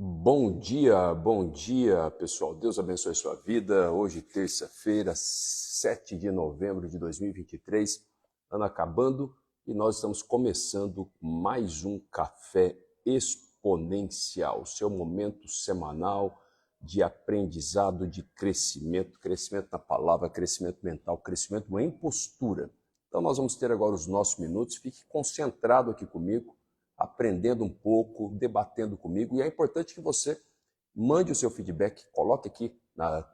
Bom dia, pessoal. Deus abençoe sua vida. Hoje, terça-feira, 7 de novembro de 2023, ano acabando e nós estamos começando mais um Café Exponencial, seu momento semanal de aprendizado, de crescimento, crescimento na palavra, crescimento mental, crescimento em postura. Então, nós vamos ter agora os nossos minutos. Fique concentrado aqui comigo, aprendendo um pouco, debatendo comigo. E é importante que você mande o seu feedback, coloque aqui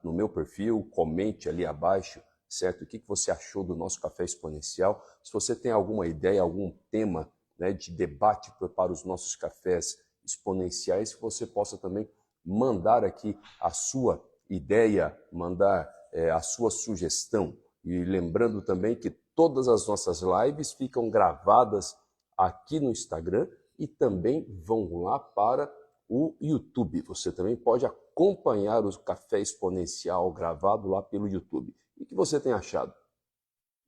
no meu perfil, comente ali abaixo, certo? O que você achou do nosso Café Exponencial. Se você tem alguma ideia, algum tema, né, de debate para os nossos cafés exponenciais, que você possa também mandar aqui a sua ideia, mandar a sua sugestão. E lembrando também que todas as nossas lives ficam gravadas aqui no Instagram e também vão lá para o YouTube. Você também pode acompanhar o Café Exponencial gravado lá pelo YouTube. E o que você tem achado?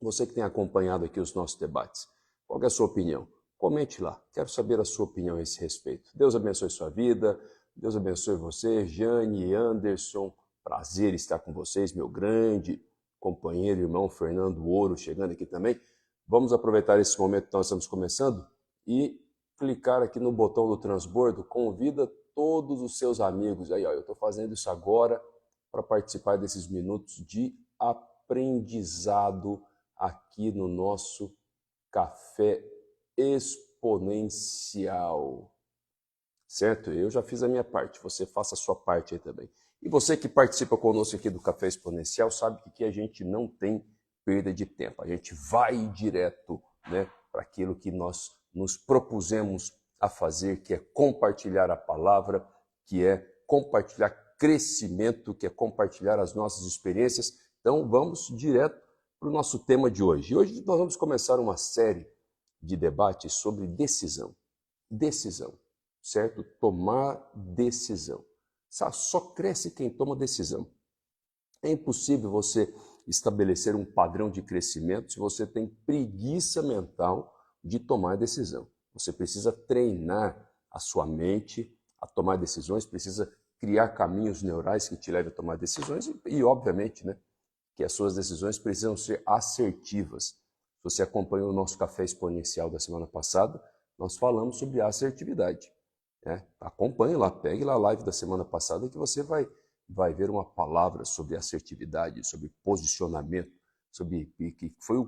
Você que tem acompanhado aqui os nossos debates, qual é a sua opinião? Comente lá, quero saber a sua opinião a esse respeito. Deus abençoe sua vida, Deus abençoe você, Jane e Anderson. Prazer estar com vocês, meu grande companheiro, irmão Fernando Ouro, chegando aqui também. Vamos aproveitar esse momento que nós estamos começando e clicar aqui no botão do transbordo, convida todos os seus amigos. Aí, ó, eu estou fazendo isso agora para participar desses minutos de aprendizado aqui no nosso Café Exponencial. Certo? Eu já fiz a minha parte, você faça a sua parte aí também. E você que participa conosco aqui do Café Exponencial sabe que aqui a gente não tem perda de tempo. A gente vai direto, né, para aquilo que nós nos propusemos a fazer, que é compartilhar a palavra, que é compartilhar crescimento, que é compartilhar as nossas experiências. Então vamos direto para o nosso tema de hoje. E hoje nós vamos começar uma série de debates sobre decisão. Decisão, certo? Tomar decisão. Só cresce quem toma decisão. É impossível você estabelecer um padrão de crescimento se você tem preguiça mental de tomar decisão. Você precisa treinar a sua mente a tomar decisões, precisa criar caminhos neurais que te levem a tomar decisões e obviamente, né, que as suas decisões precisam ser assertivas. Você acompanhou o nosso Café Exponencial da semana passada, nós falamos sobre assertividade. Acompanhe lá, pegue lá a live da semana passada que você vai ver uma palavra sobre assertividade, sobre posicionamento, que foi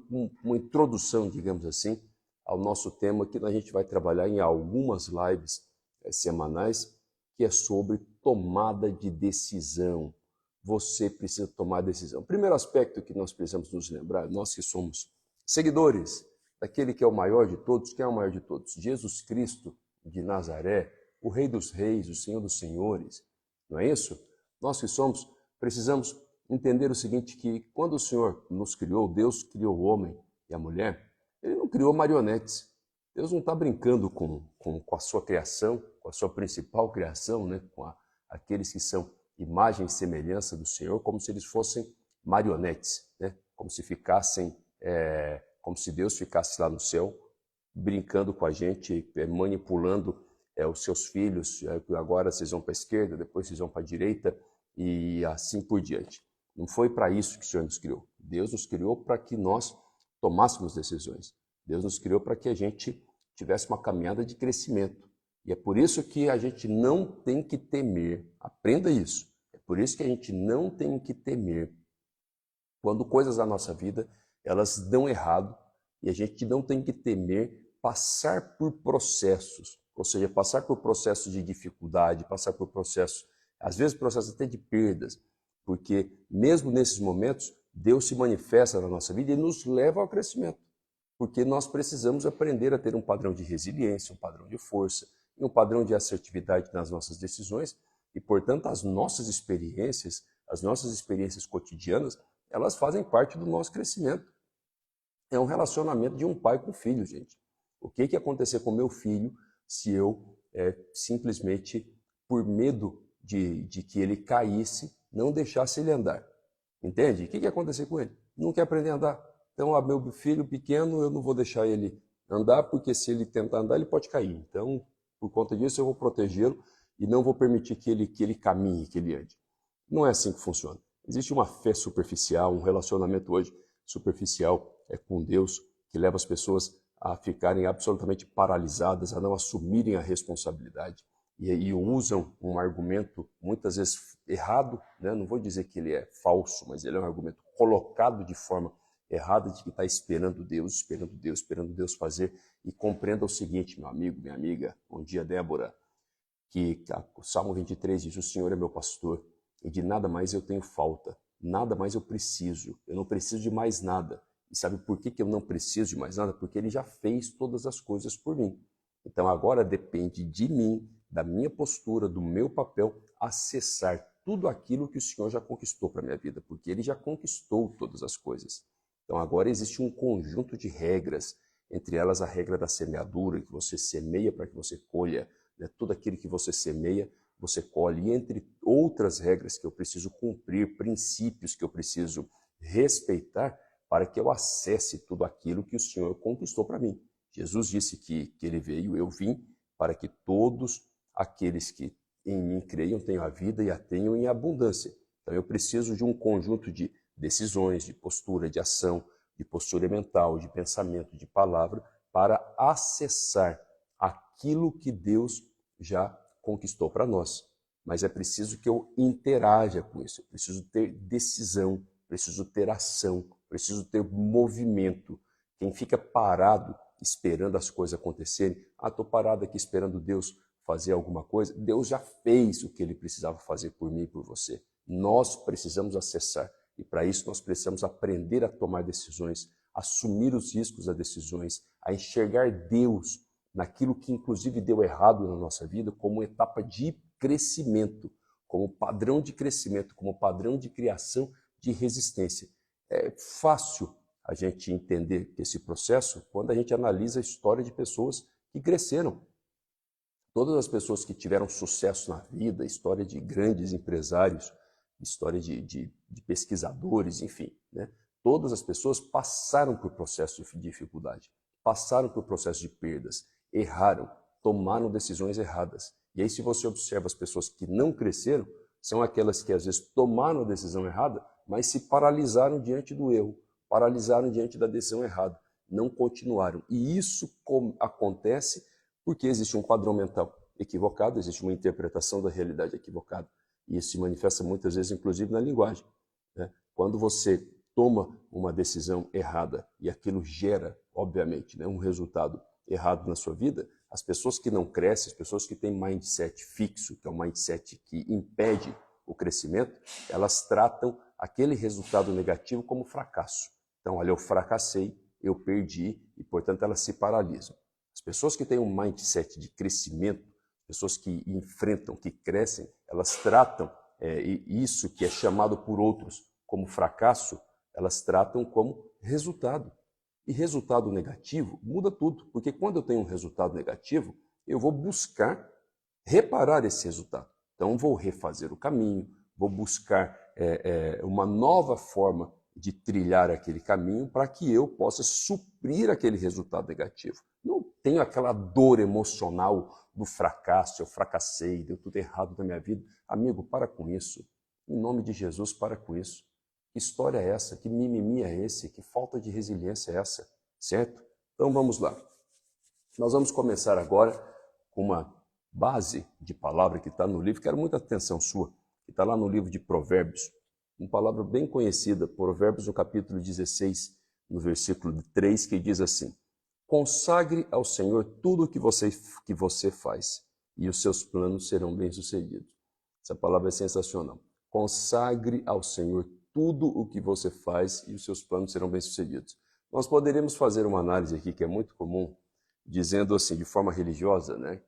uma introdução, digamos assim, ao nosso tema que a gente vai trabalhar em algumas lives semanais, que é sobre tomada de decisão. Você precisa tomar decisão. Primeiro aspecto que nós precisamos nos lembrar, nós que somos seguidores daquele que é o maior de todos, quem é o maior de todos? Jesus Cristo de Nazaré, o Rei dos Reis, o Senhor dos Senhores, não é isso? Nós que somos, precisamos entender o seguinte, que quando o Senhor nos criou, Deus criou o homem e a mulher, Ele não criou marionetes. Deus não está brincando com a sua criação, com a sua principal criação, né? Com aqueles que são imagem e semelhança do Senhor, como se eles fossem marionetes, né? Como se Deus ficasse lá no céu, brincando com a gente, manipulando os seus filhos, agora vocês vão para a esquerda, depois vocês vão para a direita e assim por diante. Não foi para isso que o Senhor nos criou. Deus nos criou para que nós tomássemos decisões. Deus nos criou para que a gente tivesse uma caminhada de crescimento. E é por isso que a gente não tem que temer. Aprenda isso. É por isso que a gente não tem que temer quando coisas da nossa vida elas dão errado e a gente não tem que temer passar por processos, ou seja, passar por processos de dificuldade, passar por processos, às vezes processos até de perdas, porque mesmo nesses momentos, Deus se manifesta na nossa vida e nos leva ao crescimento, porque nós precisamos aprender a ter um padrão de resiliência, um padrão de força e um padrão de assertividade nas nossas decisões e, portanto, as nossas experiências cotidianas, elas fazem parte do nosso crescimento. É um relacionamento de um pai com filho, gente. O que ia acontecer com meu filho se eu simplesmente, por medo de que ele caísse, não deixasse ele andar? Entende? O que ia acontecer com ele? Não quer aprender a andar. Então, meu filho pequeno, eu não vou deixar ele andar, porque se ele tentar andar, ele pode cair. Então, por conta disso, eu vou protegê-lo e não vou permitir que ele caminhe, que ele ande. Não é assim que funciona. Existe uma fé superficial, um relacionamento hoje superficial com Deus, que leva as pessoas a ficarem absolutamente paralisadas, a não assumirem a responsabilidade e usam um argumento muitas vezes errado, né? Não vou dizer que ele é falso, mas ele é um argumento colocado de forma errada de que está esperando Deus, esperando Deus, esperando Deus fazer. E compreenda o seguinte, meu amigo, minha amiga, bom dia, Débora, que o Salmo 23 diz: o Senhor é meu pastor e de nada mais eu tenho falta, nada mais eu não preciso de mais nada. E sabe por que eu não preciso de mais nada? Porque Ele já fez todas as coisas por mim. Então agora depende de mim, da minha postura, do meu papel, acessar tudo aquilo que o Senhor já conquistou para a minha vida, porque Ele já conquistou todas as coisas. Então agora existe um conjunto de regras, entre elas a regra da semeadura, que você semeia para que você colha, né? Tudo aquilo que você semeia, você colhe. E entre outras regras que eu preciso cumprir, princípios que eu preciso respeitar, para que eu acesse tudo aquilo que o Senhor conquistou para mim. Jesus disse que Ele veio, eu vim, para que todos aqueles que em mim creiam tenham a vida e a tenham em abundância. Então eu preciso de um conjunto de decisões, de postura, de ação, de postura mental, de pensamento, de palavra, para acessar aquilo que Deus já conquistou para nós. Mas é preciso que eu interaja com isso, eu preciso ter decisão, preciso ter ação, preciso ter movimento. Quem fica parado esperando as coisas acontecerem, estou parado aqui esperando Deus fazer alguma coisa, Deus já fez o que Ele precisava fazer por mim e por você. Nós precisamos acessar, e para isso nós precisamos aprender a tomar decisões, assumir os riscos das decisões, a enxergar Deus naquilo que inclusive deu errado na nossa vida como etapa de crescimento, como padrão de crescimento, como padrão de criação de resistência. É fácil a gente entender esse processo quando a gente analisa a história de pessoas que cresceram. Todas as pessoas que tiveram sucesso na vida, história de grandes empresários, história de pesquisadores, enfim, né? Todas as pessoas passaram por processo de dificuldade, passaram por processo de perdas, erraram, tomaram decisões erradas. E aí, se você observa as pessoas que não cresceram, são aquelas que às vezes tomaram a decisão errada, mas se paralisaram diante do erro, paralisaram diante da decisão errada, não continuaram. E isso acontece porque existe um padrão mental equivocado, existe uma interpretação da realidade equivocada. E isso se manifesta muitas vezes, inclusive, na linguagem, né? Quando você toma uma decisão errada e aquilo gera, obviamente, né, um resultado errado na sua vida, as pessoas que não crescem, as pessoas que têm mindset fixo, que é um mindset que impede o crescimento, elas tratam aquele resultado negativo como fracasso. Então, olha, eu fracassei, eu perdi e, portanto, elas se paralisam. As pessoas que têm um mindset de crescimento, pessoas que enfrentam, que crescem, elas tratam isso que é chamado por outros como fracasso, elas tratam como resultado. E resultado negativo muda tudo, porque quando eu tenho um resultado negativo, eu vou buscar reparar esse resultado. Então, vou refazer o caminho, vou buscar uma nova forma de trilhar aquele caminho para que eu possa suprir aquele resultado negativo. Não tenho aquela dor emocional do fracasso, eu fracassei, deu tudo errado na minha vida. Amigo, para com isso. Em nome de Jesus, para com isso. Que história é essa? Que mimimi é esse? Que falta de resiliência é essa? Certo? Então vamos lá. Nós vamos começar agora com uma base de palavra que está no livro, quero muita atenção sua, que está lá no livro de Provérbios, uma palavra bem conhecida, Provérbios no capítulo 16, no versículo 3, que diz assim: consagre ao Senhor tudo o que você faz, e os seus planos serão bem-sucedidos. Essa palavra é sensacional. Consagre ao Senhor tudo o que você faz, e os seus planos serão bem-sucedidos. Nós poderíamos fazer uma análise aqui que é muito comum, dizendo assim, de forma religiosa, né?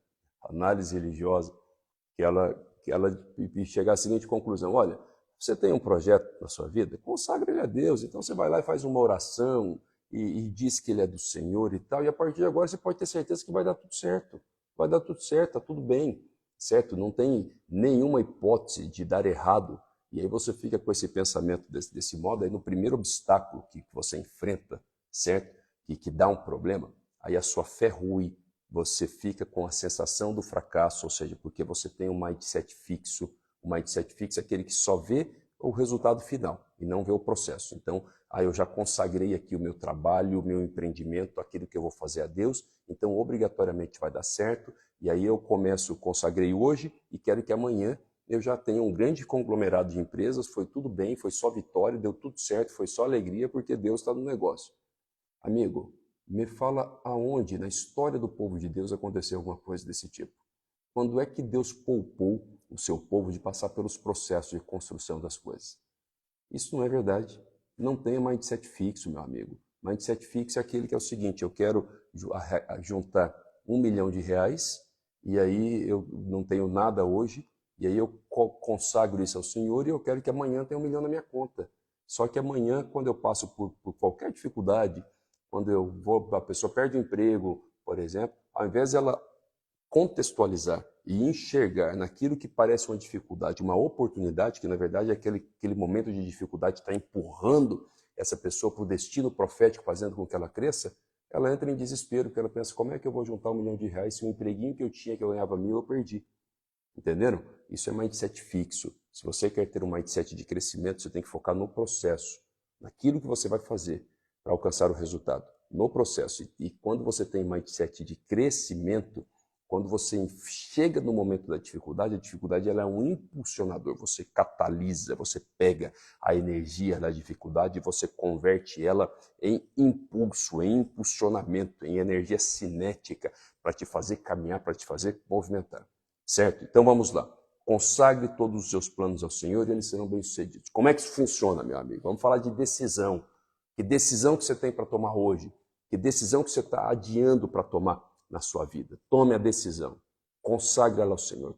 Análise religiosa, que ela chegar à seguinte conclusão: olha, você tem um projeto na sua vida, consagra ele a Deus, então você vai lá e faz uma oração e diz que ele é do Senhor e tal, e a partir de agora você pode ter certeza que vai dar tudo certo, está tudo bem, certo? Não tem nenhuma hipótese de dar errado. E aí você fica com esse pensamento desse modo, aí no primeiro obstáculo que você enfrenta, certo? Que dá um problema, aí a sua fé rui, você fica com a sensação do fracasso, ou seja, porque você tem um mindset fixo. O mindset fixo é aquele que só vê o resultado final e não vê o processo. Então, eu já consagrei aqui o meu trabalho, o meu empreendimento, aquilo que eu vou fazer a Deus, então obrigatoriamente vai dar certo. E aí eu consagrei hoje e quero que amanhã eu já tenha um grande conglomerado de empresas, foi tudo bem, foi só vitória, deu tudo certo, foi só alegria, porque Deus está no negócio. Amigo, me fala aonde na história do povo de Deus aconteceu alguma coisa desse tipo. Quando é que Deus poupou o seu povo de passar pelos processos de construção das coisas? Isso não é verdade. Não tenha mindset fixo, meu amigo. Mindset fixo é aquele que é o seguinte, eu quero juntar R$1 milhão e aí eu não tenho nada hoje, e aí eu consagro isso ao Senhor e eu quero que amanhã tenha R$1 milhão na minha conta. Só que amanhã, quando eu passo por qualquer dificuldade, quando a pessoa perde o emprego, por exemplo, ao invés de ela contextualizar e enxergar naquilo que parece uma dificuldade, uma oportunidade, que na verdade é aquele momento de dificuldade está empurrando essa pessoa para o destino profético, fazendo com que ela cresça, ela entra em desespero, porque ela pensa, como é que eu vou juntar R$1 milhão se o empreguinho que eu tinha, que eu ganhava 1.000, eu perdi? Entenderam? Isso é mindset fixo. Se você quer ter um mindset de crescimento, você tem que focar no processo, naquilo que você vai fazer para alcançar o resultado, no processo. E quando você tem mindset de crescimento, quando você chega no momento da dificuldade, a dificuldade ela é um impulsionador, você catalisa, você pega a energia da dificuldade e você converte ela em impulso, em impulsionamento, em energia cinética para te fazer caminhar, para te fazer movimentar. Certo? Então vamos lá. Consagre todos os seus planos ao Senhor e eles serão bem-sucedidos. Como é que isso funciona, meu amigo? Vamos falar de decisão. Que decisão que você tem para tomar hoje? Que decisão que você está adiando para tomar na sua vida? Tome a decisão. Consagre-la ao Senhor.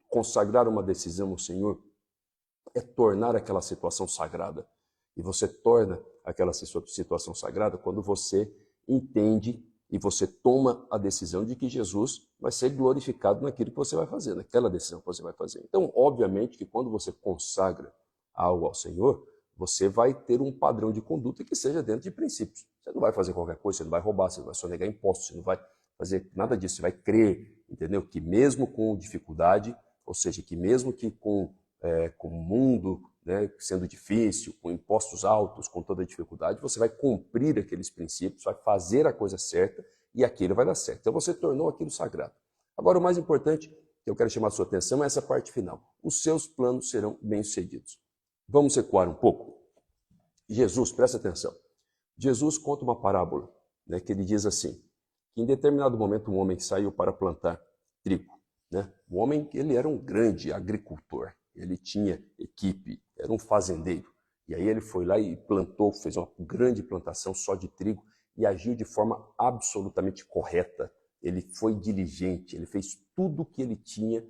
Consagrar uma decisão ao Senhor é tornar aquela situação sagrada. E você torna aquela situação sagrada quando você entende e você toma a decisão de que Jesus vai ser glorificado naquilo que você vai fazer, naquela decisão que você vai fazer. Então, obviamente que quando você consagra algo ao Senhor, você vai ter um padrão de conduta que seja dentro de princípios. Você não vai fazer qualquer coisa, você não vai roubar, você não vai sonegar impostos, você não vai fazer nada disso, você vai crer, entendeu? Que mesmo com dificuldade, ou seja, que mesmo que com o mundo, né, sendo difícil, com impostos altos, com toda a dificuldade, você vai cumprir aqueles princípios, vai fazer a coisa certa e aquilo vai dar certo. Então você tornou aquilo sagrado. Agora o mais importante que eu quero chamar a sua atenção é essa parte final. Os seus planos serão bem-sucedidos. Vamos recuar um pouco? Jesus, presta atenção. Jesus conta uma parábola, né, que ele diz assim, que em determinado momento um homem saiu para plantar trigo. Né? O homem, ele era um grande agricultor. Ele tinha equipe, era um fazendeiro. E aí ele foi lá e plantou, fez uma grande plantação só de trigo e agiu de forma absolutamente correta. Ele foi diligente, ele fez tudo o que ele tinha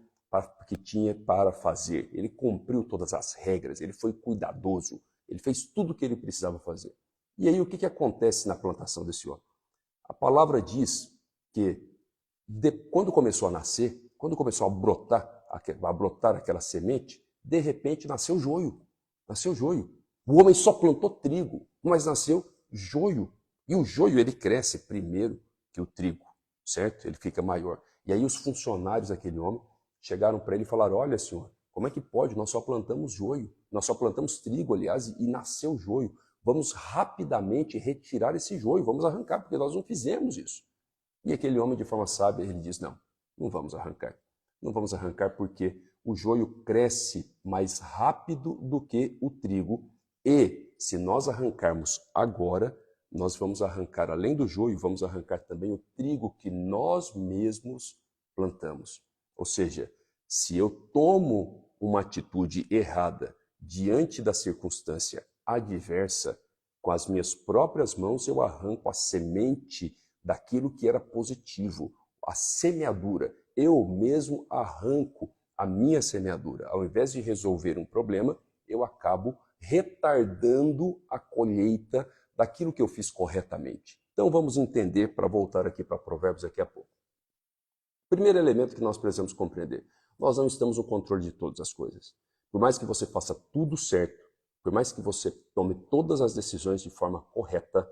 para fazer. Ele cumpriu todas as regras, ele foi cuidadoso, ele fez tudo o que ele precisava fazer. E aí o que acontece na plantação desse homem? A palavra diz que quando começou a nascer, quando começou a brotar aquela semente, de repente nasceu joio. Nasceu joio. O homem só plantou trigo, mas nasceu joio. E o joio, ele cresce primeiro que o trigo, certo? Ele fica maior. E aí os funcionários daquele homem chegaram para ele e falaram, olha, senhor, como é que pode? Nós só plantamos joio. Nós só plantamos trigo, aliás, e nasceu joio. Vamos rapidamente retirar esse joio, vamos arrancar, porque nós não fizemos isso. E aquele homem, de forma sábia, ele diz, não vamos arrancar. Não vamos arrancar porque o joio cresce mais rápido do que o trigo e se nós arrancarmos agora, nós vamos arrancar, além do joio, vamos arrancar também o trigo que nós mesmos plantamos. Ou seja, se eu tomo uma atitude errada diante da circunstância adversa, com as minhas próprias mãos eu arranco a semente daquilo que era positivo, a semeadura. Eu mesmo arranco a minha semeadura. Ao invés de resolver um problema, eu acabo retardando a colheita daquilo que eu fiz corretamente. Então vamos entender, para voltar aqui para Provérbios daqui a pouco. Primeiro elemento que nós precisamos compreender. Nós não estamos no controle de todas as coisas. Por mais que você faça tudo certo, por mais que você tome todas as decisões de forma correta,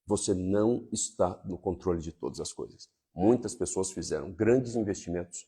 você não está no controle de todas as coisas. Muitas pessoas fizeram grandes investimentos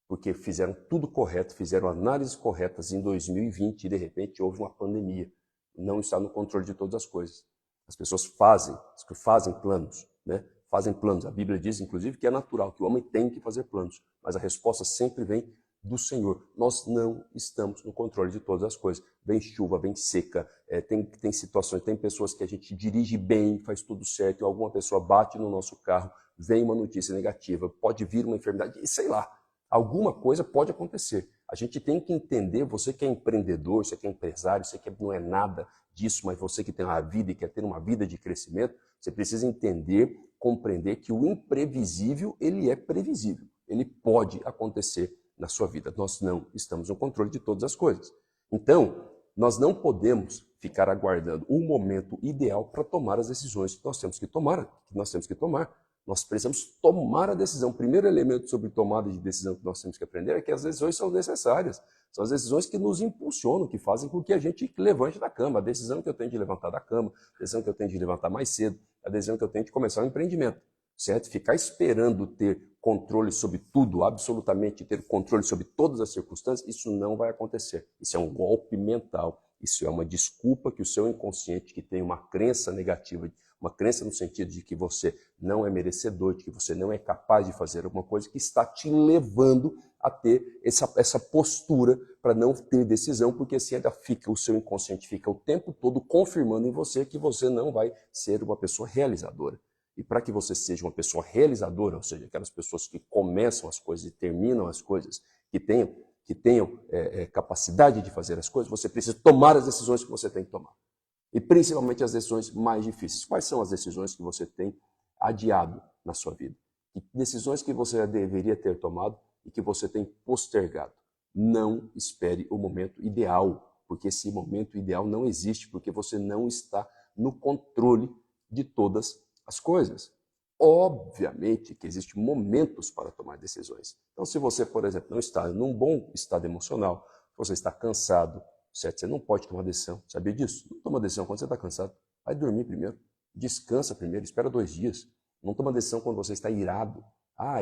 porque fizeram tudo correto, fizeram análises corretas em 2020 e de repente houve uma pandemia. Não está no controle de todas as coisas. As pessoas fazem planos, né? Fazem planos. A Bíblia diz, inclusive, que é natural, que o homem tem que fazer planos, mas a resposta sempre vem do Senhor. Nós não estamos no controle de todas as coisas. Vem chuva, vem seca, tem situações, tem pessoas que a gente dirige bem, faz tudo certo, e alguma pessoa bate no nosso carro, vem uma notícia negativa, pode vir uma enfermidade, e sei lá, alguma coisa pode acontecer. A gente tem que entender, você que é empreendedor, você que é empresário, você que não é nada disso, mas você que tem uma vida e quer ter uma vida de crescimento, você precisa entender, compreender que o imprevisível, ele é previsível. Ele pode acontecer na sua vida. Nós não estamos no controle de todas as coisas. Então, nós não podemos ficar aguardando um momento ideal para tomar as decisões que nós temos que tomar. Nós precisamos tomar a decisão. O primeiro elemento sobre tomada de decisão que nós temos que aprender é que as decisões são necessárias. São as decisões que nos impulsionam, que fazem com que a gente levante da cama. A decisão que eu tenho de levantar da cama, a decisão que eu tenho de levantar mais cedo, a decisão que eu tenho de começar um empreendimento. Certo? Ficar esperando ter controle sobre tudo, absolutamente ter controle sobre todas as circunstâncias, isso não vai acontecer. Isso é um golpe mental. Isso é uma desculpa que o seu inconsciente, que tem uma crença negativa, uma crença no sentido de que você não é merecedor, de que você não é capaz de fazer alguma coisa, que está te levando a ter essa postura para não ter decisão, porque assim o seu inconsciente fica o tempo todo confirmando em você que você não vai ser uma pessoa realizadora. E para que você seja uma pessoa realizadora, ou seja, aquelas pessoas que começam as coisas e terminam as coisas, que tenham capacidade de fazer as coisas, você precisa tomar as decisões que você tem que tomar. E principalmente as decisões mais difíceis. Quais são as decisões que você tem adiado na sua vida? Que decisões que você deveria ter tomado e que você tem postergado? Não espere o momento ideal, porque esse momento ideal não existe, porque você não está no controle de todas as coisas. Obviamente que existem momentos para tomar decisões. Então, se você, por exemplo, não está num bom estado emocional, você está cansado, certo? Você não pode tomar decisão. Sabia disso? Não toma decisão quando você está cansado. Vai dormir primeiro. Descansa primeiro. Espera 2 dias. Não toma decisão quando você está irado.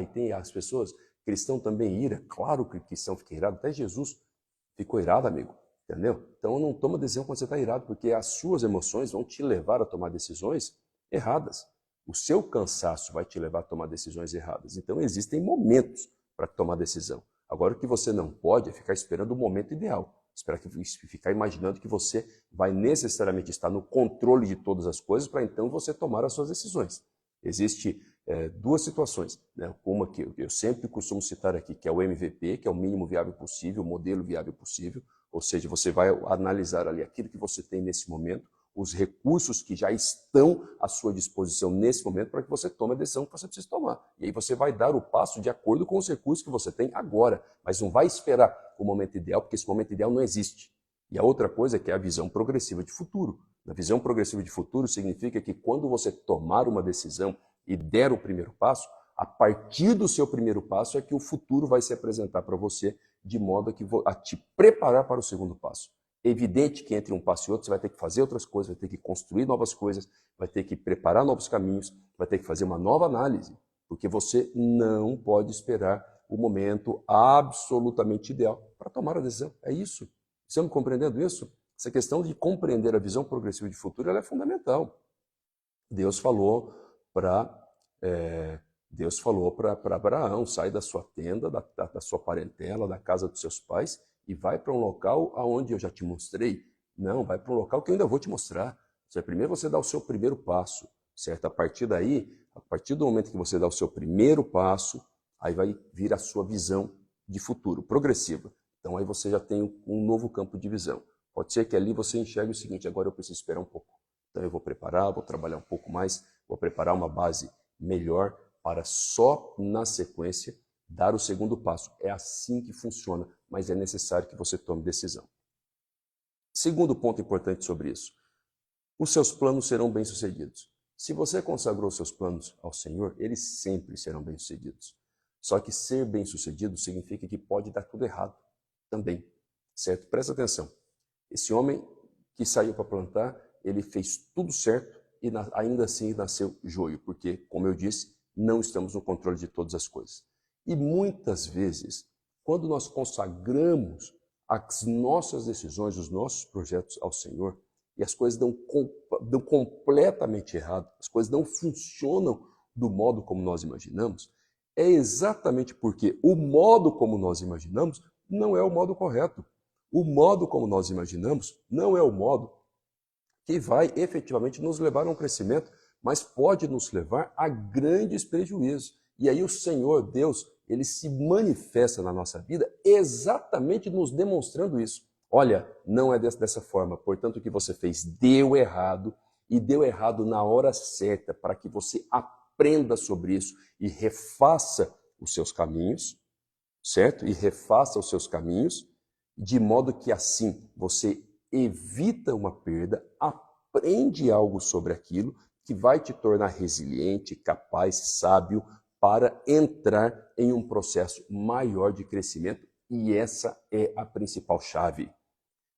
E tem as pessoas, cristão também ira. Claro que cristão fica irado. Até Jesus ficou irado, amigo. Entendeu? Então não toma decisão quando você está irado, porque as suas emoções vão te levar a tomar decisões erradas. O seu cansaço vai te levar a tomar decisões erradas. Então existem momentos para tomar decisão. Agora o que você não pode é ficar esperando o momento ideal. Ficar imaginando que você vai necessariamente estar no controle de todas as coisas para então você tomar as suas decisões. Existem 2 situações, né? Uma que eu sempre costumo citar aqui, que é o MVP, que é o mínimo viável possível, o modelo viável possível, ou seja, você vai analisar ali aquilo que você tem nesse momento, os recursos que já estão à sua disposição nesse momento para que você tome a decisão que você precisa tomar. E aí você vai dar o passo de acordo com os recursos que você tem agora, mas não vai esperar o momento ideal, porque esse momento ideal não existe. E a outra coisa é que é a visão progressiva de futuro. A visão progressiva de futuro significa que quando você tomar uma decisão e der o primeiro passo, a partir do seu primeiro passo é que o futuro vai se apresentar para você de modo a te preparar para o segundo passo. É evidente que entre um passo e outro você vai ter que fazer outras coisas, vai ter que construir novas coisas, vai ter que preparar novos caminhos, vai ter que fazer uma nova análise, porque você não pode esperar o momento absolutamente ideal para tomar a decisão. É isso. Estamos compreendendo isso? Essa questão de compreender a visão progressiva de futuro ela é fundamental. Deus falou para Abraão, sai da sua tenda, da sua parentela, da casa dos seus pais e vai para um local aonde eu já te mostrei. Não, vai para um local que eu ainda vou te mostrar. Primeiro você dá o seu primeiro passo, certo? A partir daí, a partir do momento que você dá o seu primeiro passo, aí vai vir a sua visão de futuro, progressiva. Então aí você já tem um novo campo de visão. Pode ser que ali você enxergue o seguinte, agora eu preciso esperar um pouco. Então eu vou preparar, vou trabalhar um pouco mais, vou preparar uma base melhor para só na sequência dar o segundo passo. É assim que funciona, mas é necessário que você tome decisão. Segundo ponto importante sobre isso. Os seus planos serão bem-sucedidos. Se você consagrou seus planos ao Senhor, eles sempre serão bem-sucedidos. Só que ser bem-sucedido significa que pode dar tudo errado também, certo? Presta atenção. Esse homem que saiu para plantar, ele fez tudo certo e ainda assim nasceu joio, porque, como eu disse, não estamos no controle de todas as coisas. E muitas vezes, quando nós consagramos as nossas decisões, os nossos projetos ao Senhor, e as coisas dão completamente errado, as coisas não funcionam do modo como nós imaginamos, é exatamente porque o modo como nós imaginamos não é o modo correto. O modo como nós imaginamos não é o modo que vai efetivamente nos levar a um crescimento, mas pode nos levar a grandes prejuízos. E aí o Senhor, Deus, ele se manifesta na nossa vida exatamente nos demonstrando isso. Olha, não é dessa forma, portanto o que você fez deu errado, e deu errado na hora certa, para que você aprenda sobre isso e refaça os seus caminhos, certo? E refaça os seus caminhos, de modo que assim você evita uma perda, aprende algo sobre aquilo que vai te tornar resiliente, capaz, sábio para entrar em um processo maior de crescimento, e essa é a principal chave.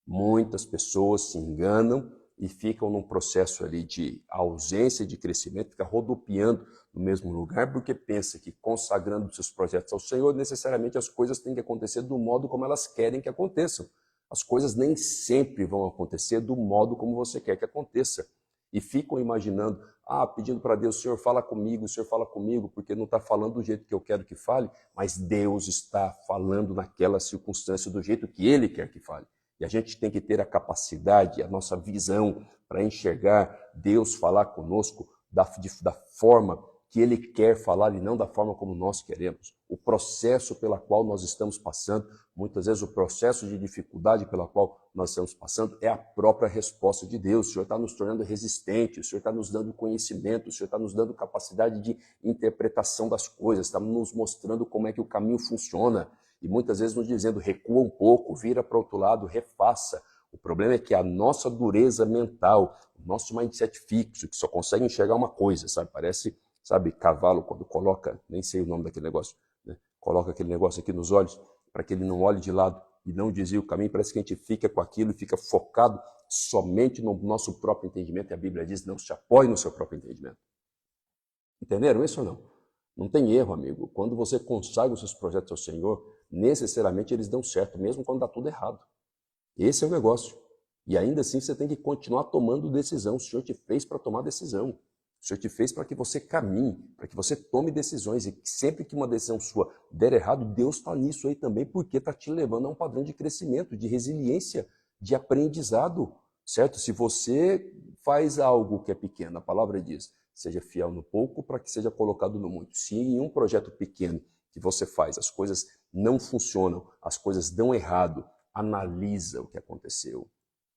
Muitas pessoas se enganam e ficam num processo ali de ausência de crescimento, fica rodopiando no mesmo lugar, porque pensa que consagrando seus projetos ao Senhor, necessariamente as coisas têm que acontecer do modo como elas querem que aconteçam. As coisas nem sempre vão acontecer do modo como você quer que aconteça. E ficam imaginando, pedindo para Deus, o Senhor fala comigo, porque não está falando do jeito que eu quero que fale, mas Deus está falando naquela circunstância do jeito que Ele quer que fale. E a gente tem que ter a capacidade, a nossa visão para enxergar Deus falar conosco da forma que Ele quer falar e não da forma como nós queremos. O processo pela qual nós estamos passando, muitas vezes o processo de dificuldade pela qual nós estamos passando é a própria resposta de Deus. O Senhor está nos tornando resistentes, o Senhor está nos dando conhecimento, o Senhor está nos dando capacidade de interpretação das coisas, está nos mostrando como é que o caminho funciona. E muitas vezes nos dizendo, recua um pouco, vira para o outro lado, refaça. O problema é que a nossa dureza mental, o nosso mindset fixo, que só consegue enxergar uma coisa, sabe? Parece, cavalo quando coloca, nem sei o nome daquele negócio, né? Coloca aquele negócio aqui nos olhos, para que ele não olhe de lado e não desvie o caminho. Parece que a gente fica com aquilo e fica focado somente no nosso próprio entendimento. E a Bíblia diz, não se apoie no seu próprio entendimento. Entenderam isso ou não? Não tem erro, amigo. Quando você consagra os seus projetos ao Senhor, necessariamente eles dão certo, mesmo quando dá tudo errado. Esse é o negócio. E ainda assim você tem que continuar tomando decisão. O Senhor te fez para tomar decisão. O Senhor te fez para que você caminhe, para que você tome decisões. E sempre que uma decisão sua der errado, Deus está nisso aí também, porque está te levando a um padrão de crescimento, de resiliência, de aprendizado, certo? Se você faz algo que é pequeno, a palavra diz, seja fiel no pouco para que seja colocado no muito. Se em um projeto pequeno que você faz, as coisas não funcionam, as coisas dão errado, analisa o que aconteceu.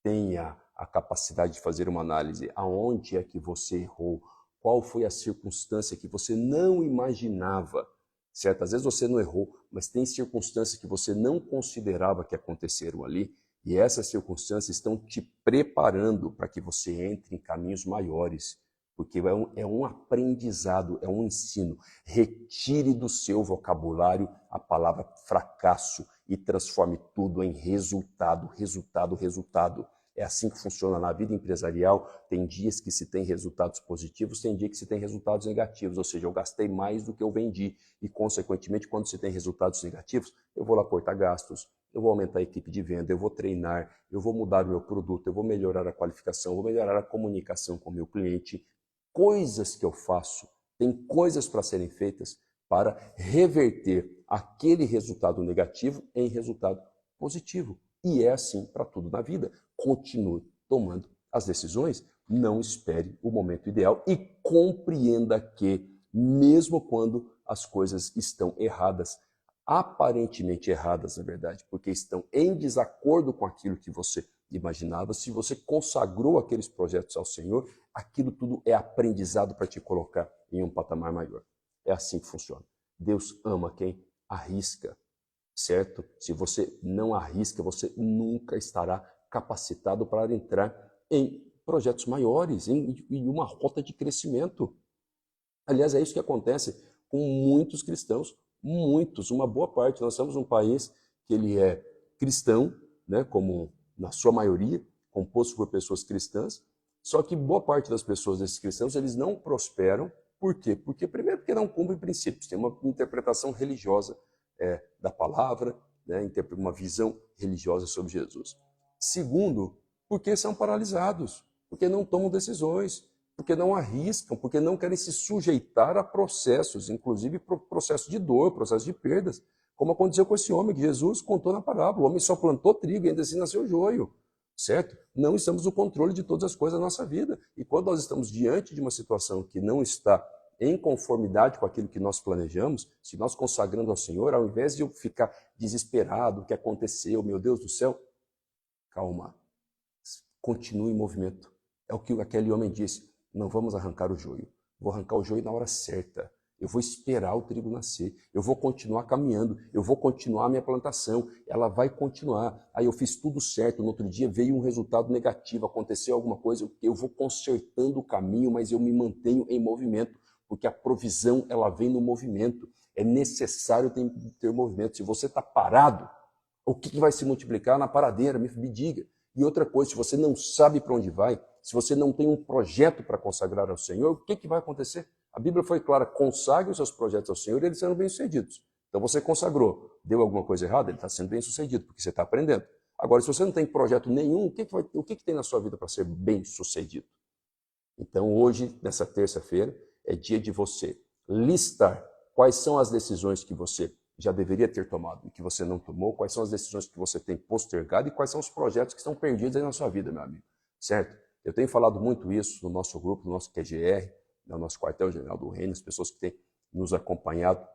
Tenha a capacidade de fazer uma análise. Aonde é que você errou? Qual foi a circunstância que você não imaginava? Certo? Às vezes você não errou, mas tem circunstâncias que você não considerava que aconteceram ali, e essas circunstâncias estão te preparando para que você entre em caminhos maiores, porque é um aprendizado, é um ensino. Retire do seu vocabulário a palavra fracasso e transforme tudo em resultado, resultado, resultado. É assim que funciona na vida empresarial. Tem dias que se tem resultados positivos, tem dias que se tem resultados negativos, ou seja, eu gastei mais do que eu vendi e, consequentemente, quando se tem resultados negativos, eu vou lá cortar gastos, eu vou aumentar a equipe de venda, eu vou treinar, eu vou mudar o meu produto, eu vou melhorar a qualificação, eu vou melhorar a comunicação com o meu cliente. Coisas que eu faço, tem coisas para serem feitas para reverter aquele resultado negativo em resultado positivo. E é assim para tudo na vida. Continue tomando as decisões, não espere o momento ideal e compreenda que, mesmo quando as coisas estão erradas, aparentemente erradas, na verdade, porque estão em desacordo com aquilo que você imaginava, se você consagrou aqueles projetos ao Senhor, aquilo tudo é aprendizado para te colocar em um patamar maior. É assim que funciona. Deus ama quem arrisca, certo? Se você não arrisca, você nunca estará capacitado para entrar em projetos maiores, em uma rota de crescimento. Aliás, é isso que acontece com muitos cristãos, muitos, uma boa parte. Nós somos um país que ele é cristão, né, como na sua maioria, composto por pessoas cristãs, só que boa parte das pessoas desses cristãos, eles não prosperam Por quê? Porque, primeiro, porque não cumpre princípios, tem uma interpretação religiosa da palavra, né? Uma visão religiosa sobre Jesus. Segundo, porque são paralisados, porque não tomam decisões, porque não arriscam, porque não querem se sujeitar a processos, inclusive processo de dor, processo de perdas, como aconteceu com esse homem que Jesus contou na parábola. O homem só plantou trigo e ainda assim nasceu joio, certo? Não estamos no controle de todas as coisas da nossa vida. E quando nós estamos diante de uma situação que não está em conformidade com aquilo que nós planejamos, se nós consagrando ao Senhor, ao invés de eu ficar desesperado, o que aconteceu, meu Deus do céu, calma, continue em movimento. É o que aquele homem disse, não vamos arrancar o joio, vou arrancar o joio na hora certa. Eu vou esperar o trigo nascer, eu vou continuar caminhando, eu vou continuar a minha plantação, ela vai continuar. Aí eu fiz tudo certo, no outro dia veio um resultado negativo, aconteceu alguma coisa, eu vou consertando o caminho, mas eu me mantenho em movimento, porque a provisão ela vem no movimento. É necessário ter movimento. Se você está parado, o que vai se multiplicar na paradeira? Me diga. E outra coisa, se você não sabe para onde vai, se você não tem um projeto para consagrar ao Senhor, o que vai acontecer? A Bíblia foi clara, consagre os seus projetos ao Senhor e eles serão bem-sucedidos. Então você consagrou, deu alguma coisa errada, ele está sendo bem-sucedido, porque você está aprendendo. Agora, se você não tem projeto nenhum, o que tem na sua vida para ser bem-sucedido? Então hoje, nessa terça-feira, é dia de você listar quais são as decisões que você já deveria ter tomado e que você não tomou, quais são as decisões que você tem postergado e quais são os projetos que estão perdidos aí na sua vida, meu amigo, certo? Eu tenho falado muito isso no nosso grupo, no nosso QGR, no nosso quartel-general do Reino, as pessoas que têm nos acompanhado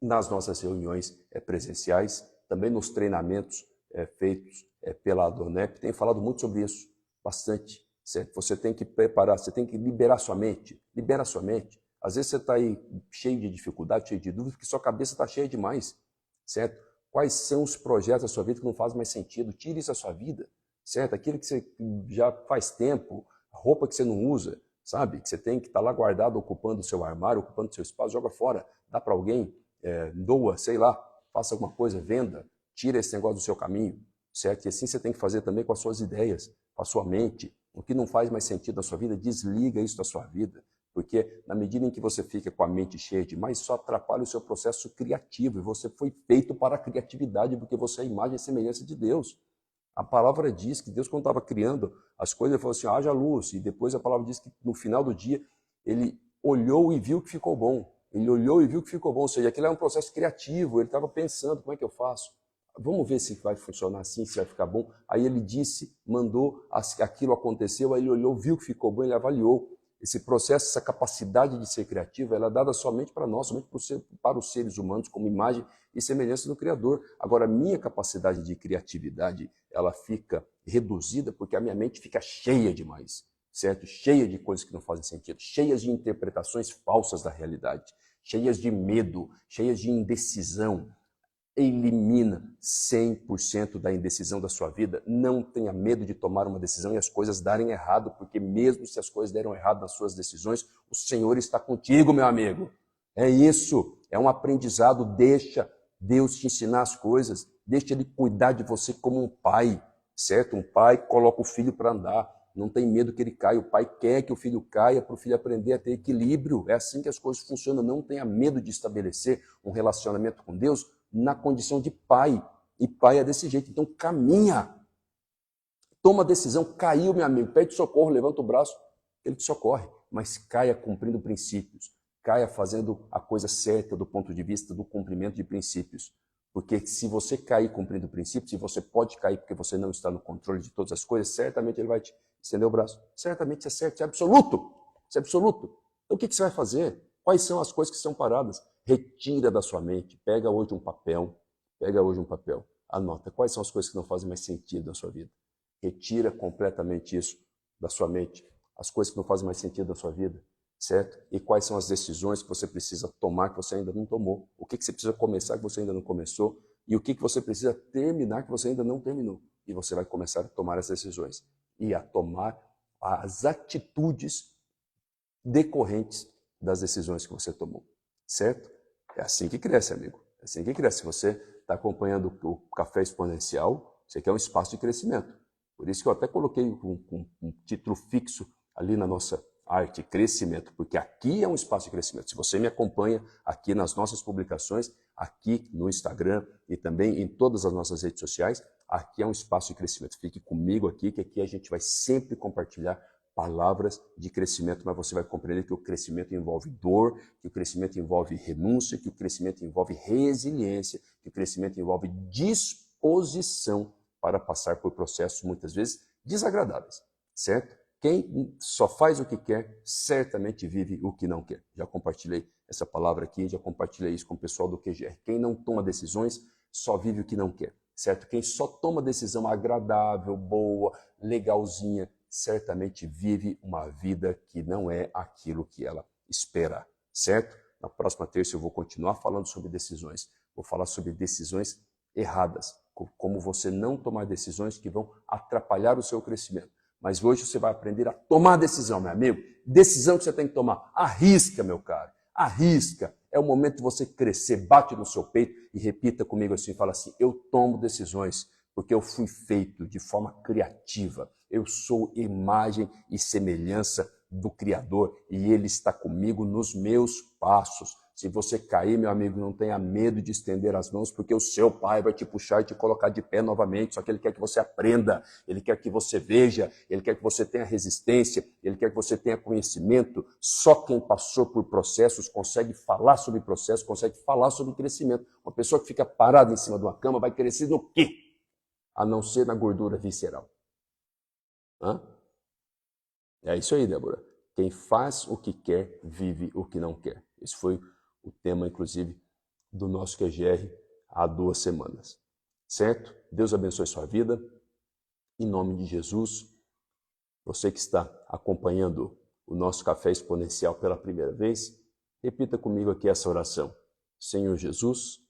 nas nossas reuniões presenciais, também nos treinamentos feitos pela Adonep, tenho falado muito sobre isso, bastante, certo? Você tem que preparar, você tem que liberar sua mente, libera sua mente. Às vezes você está aí cheio de dificuldade, cheio de dúvidas, porque sua cabeça está cheia demais, certo? Quais são os projetos da sua vida que não fazem mais sentido? Tire isso da sua vida, certo? Aquilo que você já faz tempo, a roupa que você não usa, sabe? Que você tem que estar lá guardado, ocupando o seu armário, ocupando o seu espaço, joga fora, dá para alguém, doa, sei lá, faça alguma coisa, venda, tira esse negócio do seu caminho, certo? E assim você tem que fazer também com as suas ideias, com a sua mente. O que não faz mais sentido na sua vida, desliga isso da sua vida. Porque na medida em que você fica com a mente cheia demais, só atrapalha o seu processo criativo. E você foi feito para a criatividade, porque você é a imagem e semelhança de Deus. A palavra diz que Deus, quando estava criando as coisas, ele falou assim, haja luz. E depois a palavra diz que no final do dia, ele olhou e viu que ficou bom. Ele olhou e viu que ficou bom. Ou seja, aquilo é um processo criativo. Ele estava pensando, como é que eu faço? Vamos ver se vai funcionar assim, se vai ficar bom. Aí ele disse, mandou, aquilo aconteceu, aí ele olhou, viu que ficou bom, ele avaliou. Esse processo, essa capacidade de ser criativo, ela é dada somente para nós, somente para os seres humanos, como imagem e semelhança do Criador. Agora, a minha capacidade de criatividade, ela fica reduzida porque a minha mente fica cheia demais, certo? Cheia de coisas que não fazem sentido, cheias de interpretações falsas da realidade, cheias de medo, cheias de indecisão. Elimina 100% da indecisão da sua vida. Não tenha medo de tomar uma decisão e as coisas darem errado, porque mesmo se as coisas deram errado nas suas decisões, o Senhor está contigo, meu amigo. É isso, é um aprendizado. Deixa Deus te ensinar as coisas, deixa Ele cuidar de você como um pai, certo? Um pai coloca o filho para andar, não tem medo que ele caia. O pai quer que o filho caia para o filho aprender a ter equilíbrio. É assim que as coisas funcionam. Não tenha medo de estabelecer um relacionamento com Deus na condição de pai. E pai é desse jeito. Então caminha. Toma decisão. Caiu, meu amigo. Pede socorro, levanta o braço. Ele te socorre. Mas caia cumprindo princípios. Caia fazendo a coisa certa do ponto de vista do cumprimento de princípios. Porque se você cair cumprindo princípios, e você pode cair porque você não está no controle de todas as coisas, certamente ele vai te estender o braço. Certamente isso é certo, isso é absoluto. Isso é absoluto. Então o que você vai fazer? Quais são as coisas que são paradas? Retira da sua mente. Pega hoje um papel. Anota quais são as coisas que não fazem mais sentido na sua vida. Retira completamente isso da sua mente. As coisas que não fazem mais sentido na sua vida. Certo? E quais são as decisões que você precisa tomar que você ainda não tomou? O que você precisa começar que você ainda não começou? E o que você precisa terminar que você ainda não terminou? E você vai começar a tomar as decisões e a tomar as atitudes decorrentes das decisões que você tomou. Certo? É assim que cresce, amigo. É assim que cresce. Se você está acompanhando o Café Exponencial, você quer um espaço de crescimento. Por isso que eu até coloquei um título fixo ali na nossa arte, crescimento, porque aqui é um espaço de crescimento. Se você me acompanha aqui nas nossas publicações, aqui no Instagram e também em todas as nossas redes sociais, aqui é um espaço de crescimento. Fique comigo aqui, que aqui a gente vai sempre compartilhar palavras de crescimento, mas você vai compreender que o crescimento envolve dor, que o crescimento envolve renúncia, que o crescimento envolve resiliência, que o crescimento envolve disposição para passar por processos muitas vezes desagradáveis, certo? Quem só faz o que quer, certamente vive o que não quer. Já compartilhei essa palavra aqui, já compartilhei isso com o pessoal do QGR. Quem não toma decisões, só vive o que não quer, certo? Quem só toma decisão agradável, boa, legalzinha, certamente vive uma vida que não é aquilo que ela espera, certo? Na próxima terça eu vou continuar falando sobre decisões. Vou falar sobre decisões erradas, como você não tomar decisões que vão atrapalhar o seu crescimento. Mas hoje você vai aprender a tomar decisão, meu amigo. Decisão que você tem que tomar. Arrisca, meu caro. Arrisca. É o momento de você crescer. Bate no seu peito e repita comigo assim, fala assim, eu tomo decisões porque eu fui feito de forma criativa. Eu sou imagem e semelhança do Criador e Ele está comigo nos meus passos. Se você cair, meu amigo, não tenha medo de estender as mãos, porque o seu Pai vai te puxar e te colocar de pé novamente. Só que Ele quer que você aprenda, Ele quer que você veja, Ele quer que você tenha resistência, Ele quer que você tenha conhecimento. Só quem passou por processos consegue falar sobre processos, consegue falar sobre crescimento. Uma pessoa que fica parada em cima de uma cama vai crescer no quê? A não ser na gordura visceral. Hã? É isso aí, Débora. Quem faz o que quer, vive o que não quer. Esse foi o tema, inclusive, do nosso QGR há 2 semanas. Certo? Deus abençoe sua vida. Em nome de Jesus, você que está acompanhando o nosso Café Exponencial pela primeira vez, repita comigo aqui essa oração. Senhor Jesus,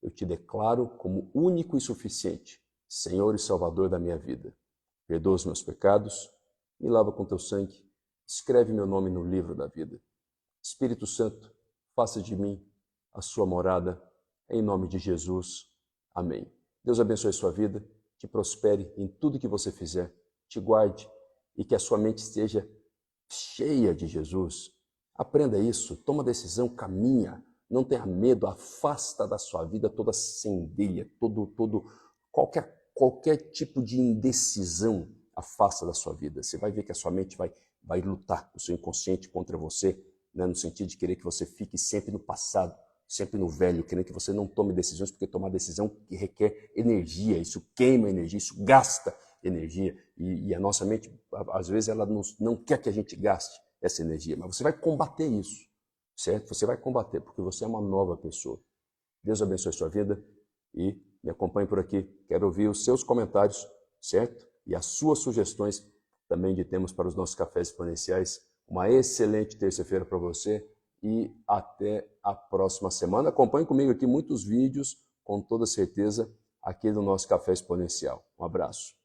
eu te declaro como único e suficiente, Senhor e Salvador da minha vida. Perdoa os meus pecados, me lava com teu sangue, escreve meu nome no livro da vida. Espírito Santo, faça de mim a sua morada, em nome de Jesus. Amém. Deus abençoe sua vida, te prospere em tudo que você fizer, te guarde e que a sua mente esteja cheia de Jesus. Aprenda isso, toma decisão, caminha, não tenha medo, afasta da sua vida toda centelha, qualquer tipo de indecisão, afasta da sua vida. Você vai ver que a sua mente vai lutar, o seu inconsciente contra você, né, no sentido de querer que você fique sempre no passado, sempre no velho, querendo que você não tome decisões, porque tomar decisão que requer energia, isso queima energia, isso gasta energia, e a nossa mente, às vezes, ela não quer que a gente gaste essa energia, mas você vai combater isso, certo? Você vai combater, porque você é uma nova pessoa. Deus abençoe a sua vida e me acompanhe por aqui. Quero ouvir os seus comentários, certo? E as suas sugestões também de temas para os nossos cafés exponenciais. Uma excelente terça-feira para você e até a próxima semana. Acompanhe comigo aqui muitos vídeos, com toda certeza, aqui do nosso Café Exponencial. Um abraço.